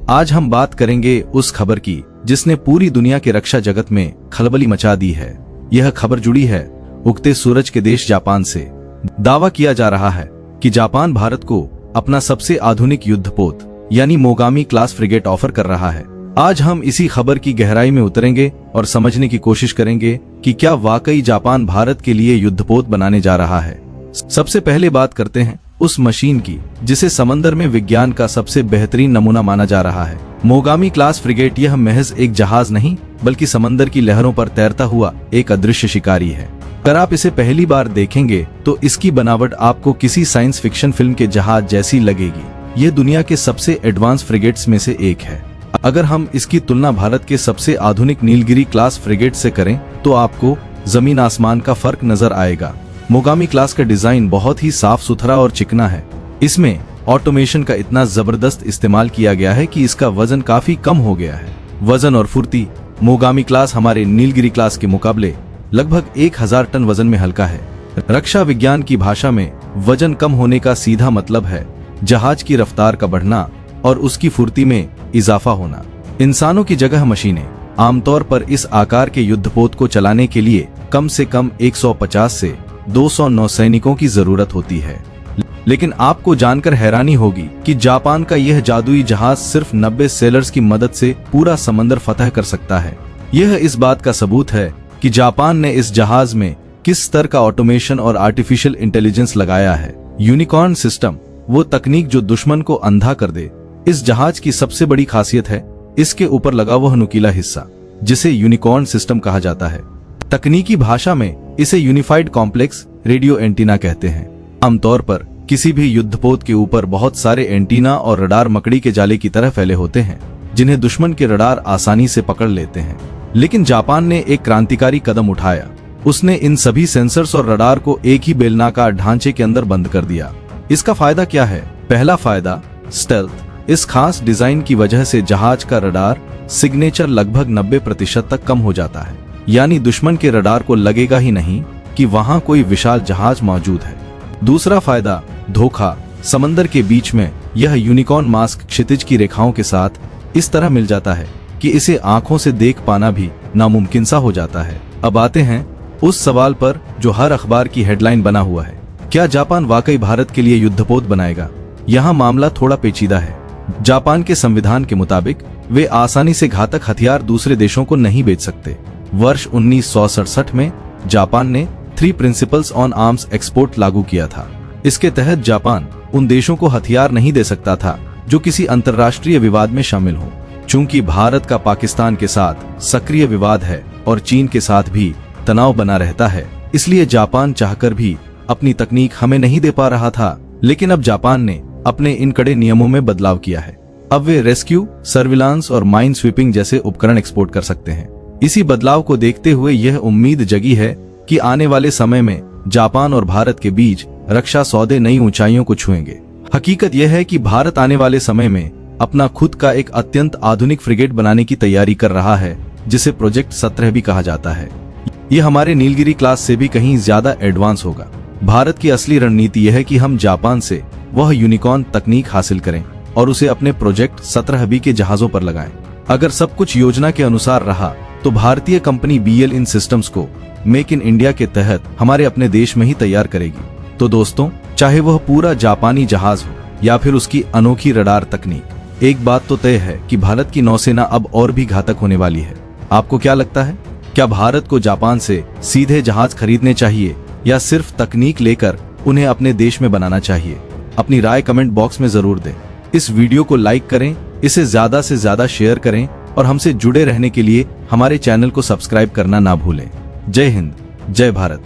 आज हम बात करेंगे उस खबर की जिसने पूरी दुनिया के रक्षा जगत में खलबली मचा दी है। यह खबर जुड़ी है उगते सूरज के देश जापान से। दावा किया जा रहा है कि जापान भारत को अपना सबसे आधुनिक युद्धपोत यानी मोगामी क्लास फ्रिगेट ऑफर कर रहा है। आज हम इसी खबर की गहराई में उतरेंगे और समझने की कोशिश करेंगे कि क्या वाकई जापान भारत के लिए युद्धपोत बनाने जा रहा है। सबसे पहले बात करते हैं उस मशीन की जिसे समंदर में विज्ञान का सबसे बेहतरीन नमूना माना जा रहा है। मोगामी क्लास फ्रिगेट यह महज एक जहाज नहीं बल्कि समंदर की लहरों पर तैरता हुआ एक अदृश्य शिकारी है। अगर आप इसे पहली बार देखेंगे तो इसकी बनावट आपको किसी साइंस फिक्शन फिल्म के जहाज जैसी लगेगी। ये दुनिया के सबसे एडवांस फ्रिगेट्स में से एक है। अगर हम इसकी तुलना भारत के सबसे आधुनिक नीलगिरी क्लास फ्रिगेट से करें तो आपको जमीन आसमान का फर्क नजर आएगा। मोगामी क्लास का डिजाइन बहुत ही साफ सुथरा और चिकना है। इसमें ऑटोमेशन का इतना जबरदस्त इस्तेमाल किया गया है कि इसका वजन काफी कम हो गया है। वजन और फुर्ती, मोगामी क्लास हमारे नीलगिरी क्लास के मुकाबले लगभग 1000 टन वजन में हल्का है। रक्षा विज्ञान की भाषा में वजन कम होने का सीधा मतलब है जहाज की रफ्तार का बढ़ना और उसकी फुर्ती में इजाफा होना। इंसानों की जगह मशीनें आमतौर पर इस आकार के युद्धपोत को चलाने के लिए कम से कम 150 से 200 नौसैनिकों की जरूरत होती है। लेकिन आपको जानकर हैरानी होगी कि जापान का यह जादुई जहाज सिर्फ 90 सेलर्स की मदद से पूरा समंदर फतह कर सकता है। यह इस बात का सबूत है कि जापान ने इस जहाज में किस स्तर का ऑटोमेशन और आर्टिफिशियल इंटेलिजेंस लगाया है। यूनिकॉर्न सिस्टम, वो तकनीक जो दुश्मन को अंधा कर दे। इस जहाज की सबसे बड़ी खासियत है इसके ऊपर लगा वह नुकीला हिस्सा जिसे यूनिकॉर्न सिस्टम कहा जाता है। तकनीकी भाषा में इसे यूनिफाइड कॉम्प्लेक्स रेडियो एंटीना कहते हैं। आमतौर पर किसी भी युद्धपोत के ऊपर बहुत सारे एंटीना और रडार मकड़ी के जाले की तरह फैले होते हैं जिन्हें दुश्मन के रडार आसानी से पकड़ लेते हैं। लेकिन जापान ने एक क्रांतिकारी कदम उठाया। उसने इन सभी सेंसर्स और रडार को एक ही बेलनाकार ढांचे के अंदर बंद कर दिया। इसका फायदा क्या है? पहला फायदा स्टेल्थ। इस खास डिजाइन की वजह से जहाज का रडार सिग्नेचर लगभग 90% तक कम हो जाता है। यानी दुश्मन के रडार को लगेगा ही नहीं कि वहां कोई विशाल जहाज मौजूद है। दूसरा फायदा धोखा। समंदर के बीच में यह यूनिकॉर्न मास्क क्षितिज की रेखाओं के साथ इस तरह मिल जाता है कि इसे आंखों से देख पाना भी नामुमकिन सा हो जाता है। अब आते हैं उस सवाल पर जो हर अखबार की हेडलाइन बना हुआ है, क्या जापान वाकई भारत के लिए युद्धपोत बनाएगा? यहाँ मामला थोड़ा पेचीदा है। जापान के संविधान के मुताबिक वे आसानी से घातक हथियार दूसरे देशों को नहीं बेच सकते। वर्ष 1967 में जापान ने 3 प्रिंसिपल्स ऑन आर्म्स एक्सपोर्ट लागू किया था। इसके तहत जापान उन देशों को हथियार नहीं दे सकता था जो किसी अंतर्राष्ट्रीय विवाद में शामिल हो। चूंकि भारत का पाकिस्तान के साथ सक्रिय विवाद है और चीन के साथ भी तनाव बना रहता है, इसलिए जापान चाहकर भी अपनी तकनीक हमें नहीं दे पा रहा था। लेकिन अब जापान ने अपने इन कड़े नियमों में बदलाव किया है। अब वे रेस्क्यू, सर्विलांस और माइन स्वीपिंग जैसे उपकरण एक्सपोर्ट कर सकते हैं। इसी बदलाव को देखते हुए यह उम्मीद जगी है कि आने वाले समय में जापान और भारत के बीच रक्षा सौदे नई ऊंचाइयों को छुएंगे। हकीकत यह है कि भारत आने वाले समय में अपना खुद का एक अत्यंत आधुनिक फ्रिगेट बनाने की तैयारी कर रहा है जिसे प्रोजेक्ट 17 भी कहा जाता है। यह हमारे नीलगिरी क्लास से भी कहीं ज्यादा एडवांस होगा। भारत की असली रणनीति यह है कि हम जापान से वह यूनिकॉर्न तकनीक हासिल करें और उसे अपने प्रोजेक्ट 17B के जहाजों पर लगाएं। अगर सब कुछ योजना के अनुसार रहा तो भारतीय कंपनी BL इन सिस्टम्स को मेक इन इंडिया के तहत हमारे अपने देश में ही तैयार करेगी। तो दोस्तों, चाहे वह पूरा जापानी जहाज हो या फिर उसकी अनोखी रडार तकनीक, एक बात तो तय है कि भारत की नौसेना अब और भी घातक होने वाली है। आपको क्या लगता है? क्या भारत को जापान से सीधे जहाज खरीदने चाहिए या सिर्फ तकनीक लेकर उन्हें अपने देश में बनाना चाहिए? अपनी राय कमेंट बॉक्स में जरूर दें। इस वीडियो को लाइक करें, इसे ज्यादा से ज्यादा शेयर करें और हमसे जुड़े रहने के लिए हमारे चैनल को सब्सक्राइब करना ना भूलें। जय हिंद, जय भारत।